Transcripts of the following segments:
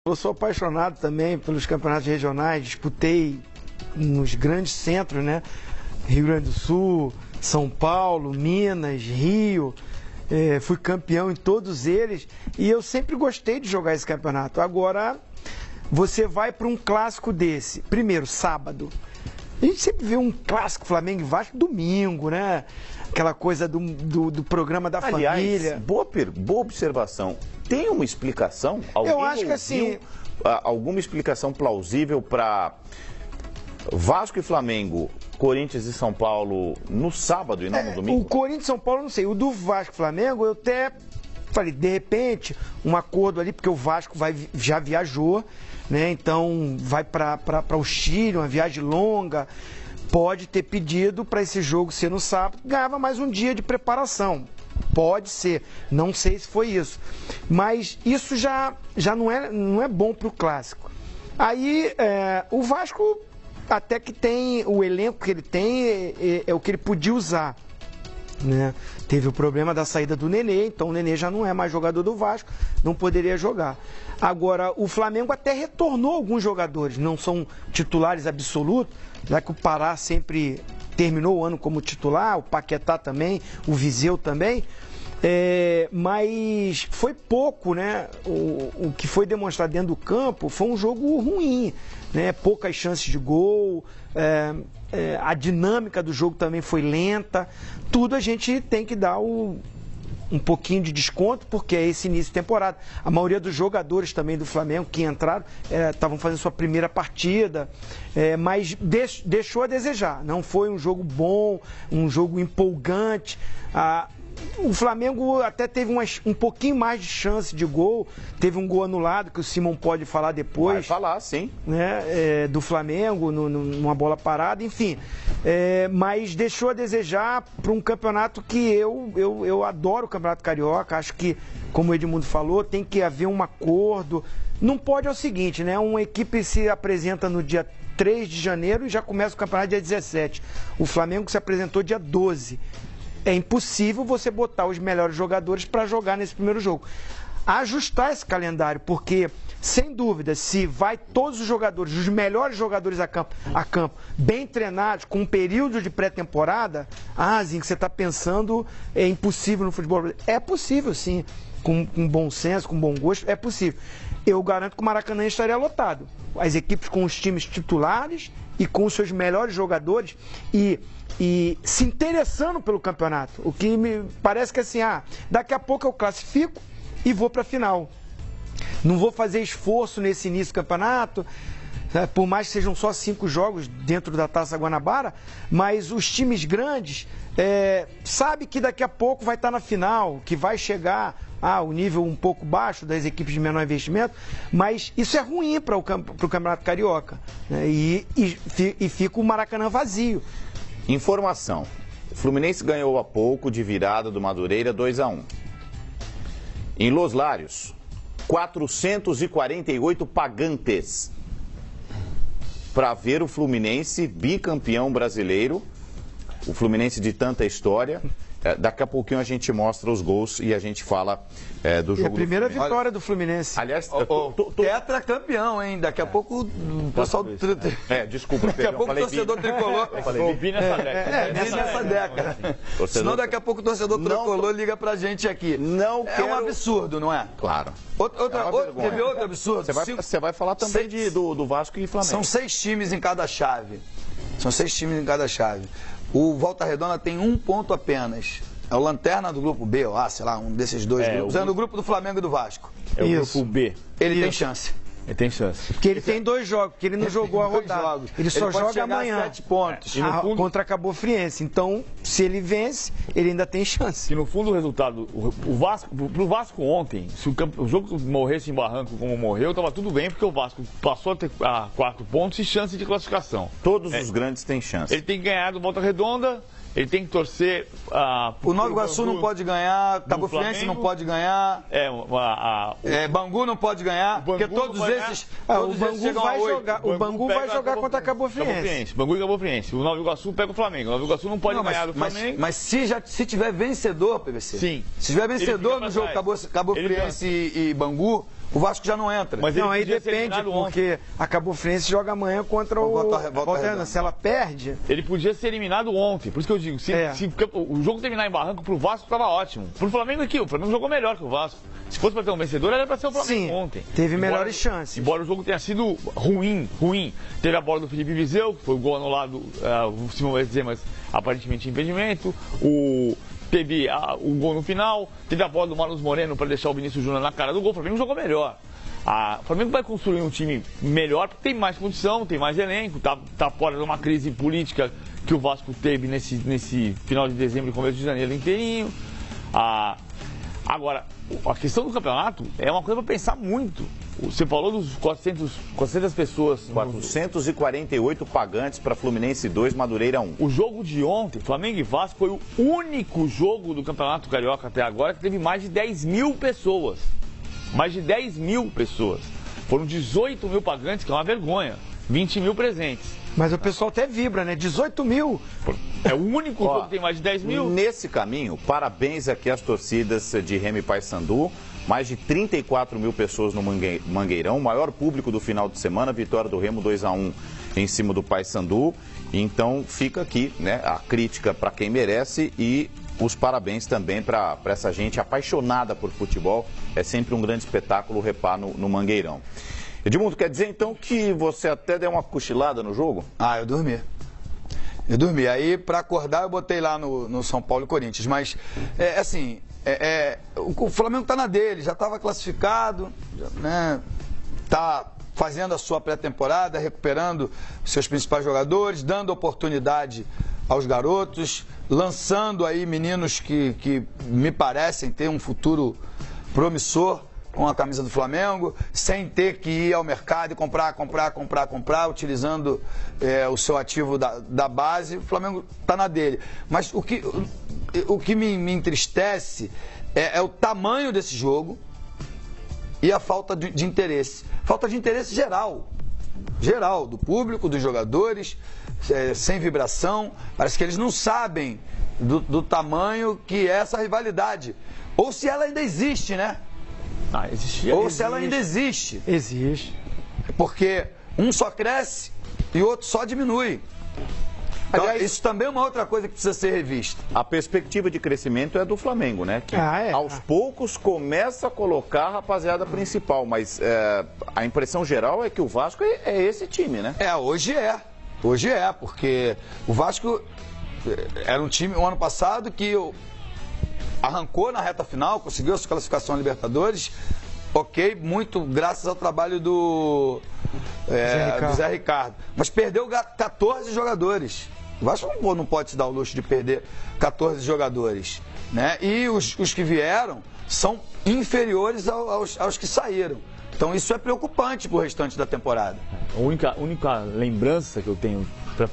Eu sou apaixonado também pelos campeonatos regionais, disputei nos grandes centros, né? Rio Grande do Sul, São Paulo, Minas, Rio, fui campeão em todos eles e eu sempre gostei de jogar esse campeonato. Agora, você vai para um clássico desse, primeiro, sábado. A gente sempre vê um clássico Flamengo e Vasco domingo, né? Aquela coisa do programa da família. Boa observação. Tem uma explicação? Eu acho que assim... Alguma explicação plausível para Vasco e Flamengo, Corinthians e São Paulo no sábado e não no domingo? O Corinthians e São Paulo, não sei. O do Vasco e Flamengo, eu até falei, de repente, um acordo ali, porque o Vasco já viajou, né? Então vai para o Chile, uma viagem longa. Pode ter pedido para esse jogo ser no sábado, ganhava mais um dia de preparação. Pode ser, não sei se foi isso. Mas isso já não é bom para o clássico. Aí o Vasco, até que tem o elenco que ele tem, é o que ele podia usar. Né? Teve o problema da saída do Nenê, então o Nenê já não é mais jogador do Vasco, não poderia jogar. Agora, o Flamengo até retornou alguns jogadores, não são titulares absolutos, já que o Pará sempre terminou o ano como titular, o Paquetá também, o Viseu também, mas foi pouco, né? O que foi demonstrado dentro do campo foi um jogo ruim, né? Poucas chances de gol, a dinâmica do jogo também foi lenta, tudo a gente tem que dar um pouquinho de desconto, porque é esse início de temporada. A maioria dos jogadores também do Flamengo que entraram estavam fazendo sua primeira partida, mas deixou a desejar. Não foi um jogo bom, um jogo empolgante. O Flamengo até teve um pouquinho mais de chance de gol. Teve um gol anulado, que o Simon pode falar depois. Vai falar, sim. Né, do Flamengo, numa bola parada, enfim. Mas deixou a desejar para um campeonato que eu adoro o Campeonato Carioca. Acho que, como o Edmundo falou, tem que haver um acordo. Não pode é o seguinte, né? Uma equipe se apresenta no dia 3 de janeiro e já começa o campeonato dia 17. O Flamengo se apresentou dia 12. É impossível você botar os melhores jogadores para jogar nesse primeiro jogo. Ajustar esse calendário, porque, sem dúvida, se vai todos os jogadores, os melhores jogadores a campo, bem treinados, com um período de pré-temporada, Zinho, que você está pensando é impossível no futebol brasileiro. É possível, sim, com bom senso, com bom gosto, é possível. Eu garanto que o Maracanã estaria lotado. As equipes com os times titulares e com os seus melhores jogadores e se interessando pelo campeonato. O que me parece que assim, daqui a pouco eu classifico e vou para a final. Não vou fazer esforço nesse início do campeonato, por mais que sejam só 5 jogos dentro da Taça Guanabara, mas os times grandes sabem que daqui a pouco vai estar na final, que vai chegar o nível um pouco baixo das equipes de menor investimento, mas isso é ruim para o Campeonato Carioca, né? E fica o Maracanã vazio. Informação: o Fluminense ganhou há pouco de virada do Madureira 2-1. Em Los Lários, 448 pagantes para ver o Fluminense bicampeão brasileiro, o Fluminense de tanta história. Daqui a pouquinho a gente mostra os gols e a gente fala do jogo. A primeira vitória do Fluminense. Aliás, tetracampeão, hein? Daqui a pouco o pessoal... desculpa. Daqui a pouco o torcedor tricolor... Ouvi nessa década. nessa década. Senão daqui a pouco o torcedor tricolor liga pra gente aqui. Um absurdo, não é? Claro. Teve outro absurdo? Você vai falar também do Vasco e Flamengo. São 6 times em cada chave. O Volta Redonda tem 1 ponto apenas. É o lanterna do grupo B, sei lá, um desses dois grupos. É no grupo do Flamengo e do Vasco. É o grupo B. Ele tem chance. Ele tem chance. Porque ele tem 2 jogos, porque ele não jogou a rodada. Ele só joga amanhã. 7 pontos. Contra a Cabo Friense. Então, se ele vence, ele ainda tem chance. Que no fundo o resultado, pro Vasco ontem, se o jogo morresse em barranco como morreu, tava tudo bem, porque o Vasco passou a ter 4 pontos e chance de classificação. Todos os grandes têm chance. Ele tem que ganhar do Volta Redonda. Ele tem que torcer... o Nova Iguaçu não pode ganhar, Cabo Friense não pode ganhar, Bangu não pode ganhar, porque todos esses... O Bangu vai jogar contra Cabo Friense. Bangu e Cabo Friense. O Nova Iguaçu pega o Flamengo. O Nova Iguaçu não pode ganhar do Flamengo. Mas se tiver vencedor, PVC, sim. Se tiver vencedor no jogo Cabo Friense e Bangu, o Vasco já não entra. Mas não, aí depende, porque a Cabo Friense joga amanhã contra o Volta Redonda. Se ela perde... Ele podia ser eliminado ontem, por isso que eu digo, se o jogo terminar em Barranco, pro Vasco estava ótimo. Pro Flamengo aqui, o Flamengo jogou melhor que o Vasco. Se fosse para ter um vencedor, era para ser o Flamengo ontem. Teve melhores chances. Embora o jogo tenha sido ruim. Teve a bola do Felipe Viseu, que foi o gol anulado, o Simão vai dizer, mas aparentemente impedimento. Teve o gol no final, teve a bola do Marlos Moreno para deixar o Vinícius Júnior na cara do gol. O Flamengo jogou melhor. O Flamengo vai construir um time melhor porque tem mais condição, tem mais elenco, tá fora de uma crise política que o Vasco teve nesse final de dezembro e começo de janeiro inteirinho. Agora, a questão do campeonato é uma coisa para pensar muito. Você falou dos 400 pessoas. 448 pagantes para Fluminense 2, Madureira 1. O jogo de ontem, Flamengo e Vasco, foi o único jogo do Campeonato Carioca até agora que teve mais de 10 mil pessoas. Mais de 10 mil pessoas. Foram 18 mil pagantes, que é uma vergonha. 20 mil presentes. Mas o pessoal até vibra, né? 18 mil. É o único jogo que tem mais de 10 mil. Nesse caminho, parabéns aqui às torcidas de Remo e Paysandu. Mais de 34 mil pessoas no Mangueirão. Maior público do final de semana. Vitória do Remo 2-1 em cima do Paysandu. Então fica aqui, né, a crítica para quem merece e os parabéns também para essa gente apaixonada por futebol. É sempre um grande espetáculo repar no Mangueirão. Edmundo, quer dizer então que você até deu uma cochilada no jogo? Eu dormi. Aí, para acordar, eu botei lá no São Paulo e Corinthians. Mas, o Flamengo está na dele, já estava classificado, né? Tá fazendo a sua pré-temporada, recuperando seus principais jogadores, dando oportunidade aos garotos, lançando aí meninos que me parecem ter um futuro promissor com a camisa do Flamengo, sem ter que ir ao mercado e comprar, utilizando o seu ativo da base. O Flamengo está na dele. Mas o que me entristece é o tamanho desse jogo e a falta de interesse. Falta de interesse geral, do público, dos jogadores, sem vibração. Parece que eles não sabem do tamanho que é essa rivalidade. Ou se ela ainda existe, né? Se ela ainda existe. Existe. Porque um só cresce e o outro só diminui. Então, aliás, isso também é uma outra coisa que precisa ser revista. A perspectiva de crescimento é do Flamengo, né? Que aos poucos começa a colocar a rapaziada principal, mas a impressão geral é que o Vasco é esse time, né? Hoje é, porque o Vasco era um time, o ano passado, que arrancou na reta final, conseguiu a sua classificação à Libertadores, muito graças ao trabalho do Zé Ricardo. Mas perdeu 14 jogadores. O Vasco não pode se dar o luxo de perder 14 jogadores, né? E os que vieram são inferiores aos que saíram. Então isso é preocupante para o restante da temporada. A única lembrança que eu tenho para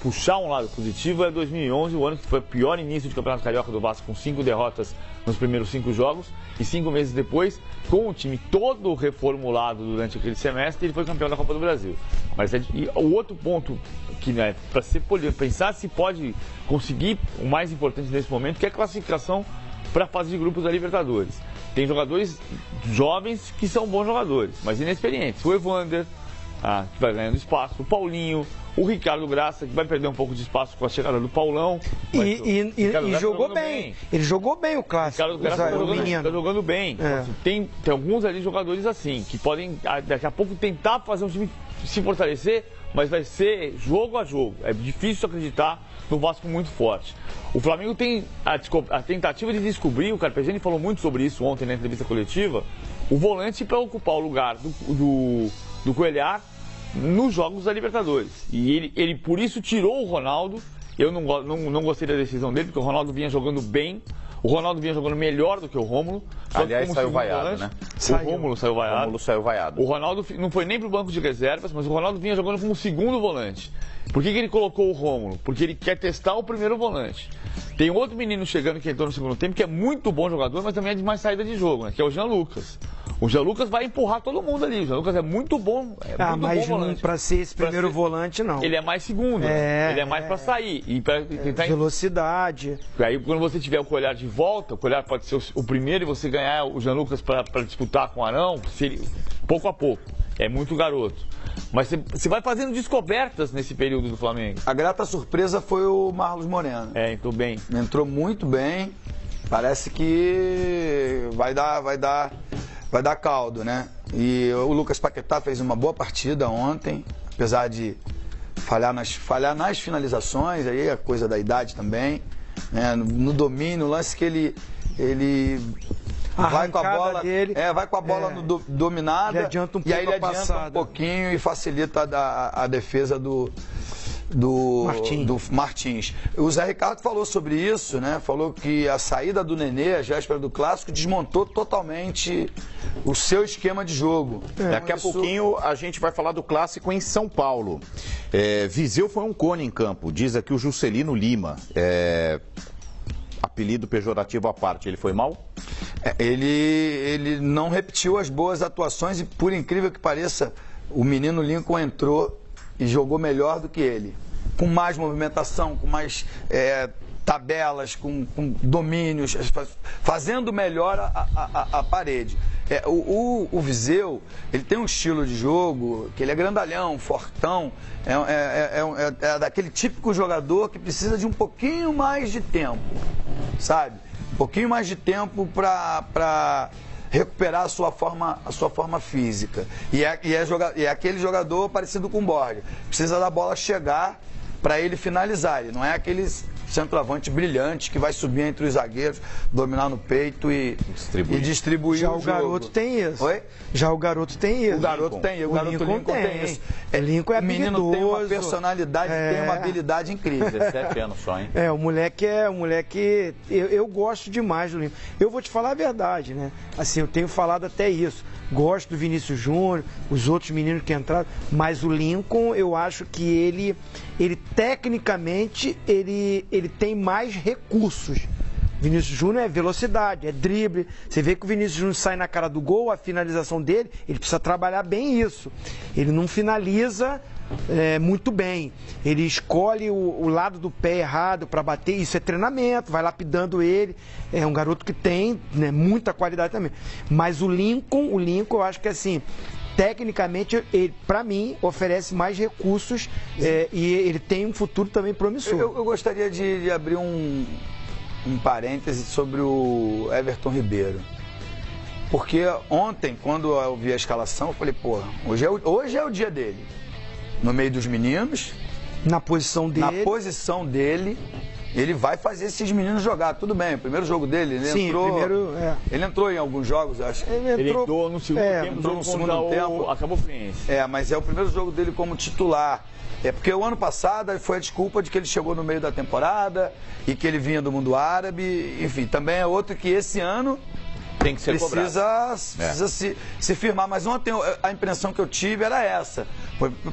puxar um lado positivo é 2011, o ano que foi o pior início de Campeonato Carioca do Vasco, com 5 derrotas nos primeiros 5 jogos, e 5 meses depois, com o time todo reformulado durante aquele semestre, ele foi campeão da Copa do Brasil. Mas o outro ponto que, né, para se pensar se pode conseguir o mais importante nesse momento, que é a classificação para a fase de grupos da Libertadores. Tem jogadores jovens que são bons jogadores, mas inexperientes. O Evander, que vai ganhando espaço, o Paulinho, o Ricardo Graça, que vai perder um pouco de espaço com a chegada do Paulão. E jogou bem. Ele jogou bem o clássico. O Ricardo Graça está jogando bem. Tem alguns ali jogadores assim, que podem daqui a pouco tentar fazer um time se fortalecer, mas vai ser jogo a jogo. É difícil acreditar no Vasco muito forte. O Flamengo tem a tentativa de descobrir, o Carpegiani falou muito sobre isso ontem na entrevista coletiva, o volante para ocupar o lugar do Coelhar nos jogos da Libertadores. E ele por isso tirou o Ronaldo. Eu não gostei da decisão dele, porque o Ronaldo vinha jogando bem. O Ronaldo vinha jogando melhor do que o Rômulo. Aliás, saiu vaiado, né? O Rômulo saiu vaiado. O Ronaldo não foi nem pro banco de reservas, mas o Ronaldo vinha jogando como segundo volante. Por que ele colocou o Rômulo? Porque ele quer testar o primeiro volante. Tem outro menino chegando que entrou no segundo tempo, que é muito bom jogador, mas também é de mais saída de jogo, né? Que é o Jean Lucas. O Jean Lucas vai empurrar todo mundo ali. O Jean Lucas é muito bom. Mas para ser esse primeiro volante, não. Ele é mais segundo. Né? Ele é mais para sair. E pra tentar velocidade. Aí quando você tiver o Coelhar de volta, o Coelhar pode ser o primeiro e você ganhar o Jean Lucas para disputar com o Arão, pouco a pouco. É muito garoto. Mas você vai fazendo descobertas nesse período do Flamengo. A grata surpresa foi o Marlos Moreno. Entrou bem. Entrou muito bem. Parece que vai dar caldo, né? E o Lucas Paquetá fez uma boa partida ontem, apesar de falhar nas finalizações, aí é coisa da idade também, né? No domínio, no lance que ele vai com a bola dele, vai com a bola dominada, adianta um pouco, e aí ele adianta um pouquinho e facilita a defesa do Martins. O Zé Ricardo falou sobre isso, né? Falou que a saída do Nenê, a véspera do Clássico, desmontou totalmente o seu esquema de jogo. Daqui a pouquinho a gente vai falar do Clássico em São Paulo. Viseu foi um cone em campo, diz aqui o Juscelino Lima. Apelido pejorativo à parte, ele foi mal? Ele não repetiu as boas atuações e, por incrível que pareça, o menino Lincoln entrou e jogou melhor do que ele. Com mais movimentação, com mais tabelas, com domínios, fazendo melhor a parede. O Viseu, ele tem um estilo de jogo que ele é grandalhão, fortão, é daquele típico jogador que precisa de um pouquinho mais de tempo, sabe? Um pouquinho mais de tempo para recuperar a sua forma física. E é aquele jogador parecido com o Borja. Precisa da bola chegar para ele finalizar. Ele não é aquele centroavante brilhante que vai subir entre os zagueiros, dominar no peito e distribuir Já o o jogo. garoto tem isso. Oi? Já o garoto tem isso. O garoto tem isso. O garoto Lincoln tem isso. O Lincoln é O menino tem uma personalidade, tem uma habilidade incrível. 17 anos só, hein? O moleque. Eu gosto demais do Lincoln. Eu vou te falar a verdade, né? Assim, eu tenho falado até isso. Gosto do Vinícius Júnior, os outros meninos que entraram, mas o Lincoln, eu acho que ele tecnicamente, ele tem mais recursos. Vinícius Júnior é velocidade, é drible. Você vê que o Vinícius Júnior sai na cara do gol, a finalização dele, ele precisa trabalhar bem isso. Ele não finaliza muito bem. Ele escolhe o lado do pé errado para bater. Isso é treinamento, vai lapidando ele. É um garoto que tem, né, muita qualidade também. Mas o Lincoln, eu acho que assim, tecnicamente, ele, para mim, oferece mais recursos e ele tem um futuro também promissor. Eu gostaria de abrir um parêntese sobre o Everton Ribeiro. Porque ontem, quando eu vi a escalação, eu falei, pô, hoje é o dia dele. No meio dos meninos. Na posição dele, ele vai fazer esses meninos jogar. Tudo bem, o primeiro jogo dele, ele entrou. Ele entrou em alguns jogos, acho. Ele entrou no segundo tempo. Entrou no segundo tempo. Acabou o Fluminense. Mas é o primeiro jogo dele como titular. Porque o ano passado foi a desculpa de que ele chegou no meio da temporada e que ele vinha do mundo árabe. Enfim, também é outro que esse ano tem que ser precisa se firmar. Mas ontem a impressão que eu tive era essa.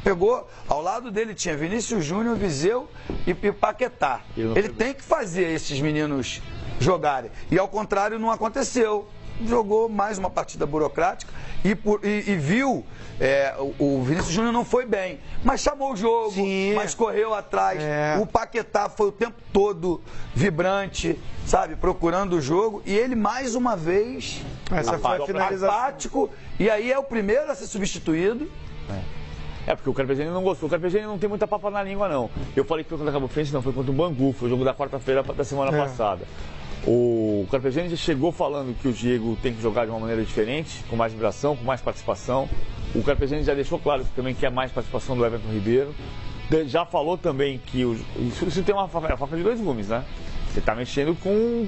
Pegou, ao lado dele tinha Vinícius Júnior, Viseu e Paquetá. Ele tem que fazer esses meninos jogarem. E ao contrário, não aconteceu. Jogou mais uma partida burocrática e viu. O Vinícius Júnior não foi bem, mas chamou o jogo, mas correu atrás. O Paquetá foi o tempo todo vibrante, sabe, procurando o jogo, e ele mais uma vez apático, e aí é o primeiro a ser substituído. Porque o Carpegiani não gostou. O Carpegiani não tem muita papa na língua, não. Eu falei que foi contra a Cabo Friense, não, foi contra o Bangu, foi o jogo da quarta-feira da semana passada. O Carpegiani já chegou falando que o Diego tem que jogar de uma maneira diferente, com mais vibração, com mais participação. O Carpegiani já deixou claro que também quer mais participação do Everton Ribeiro. Já falou também que isso tem uma faca de dois gumes, né? Você está mexendo com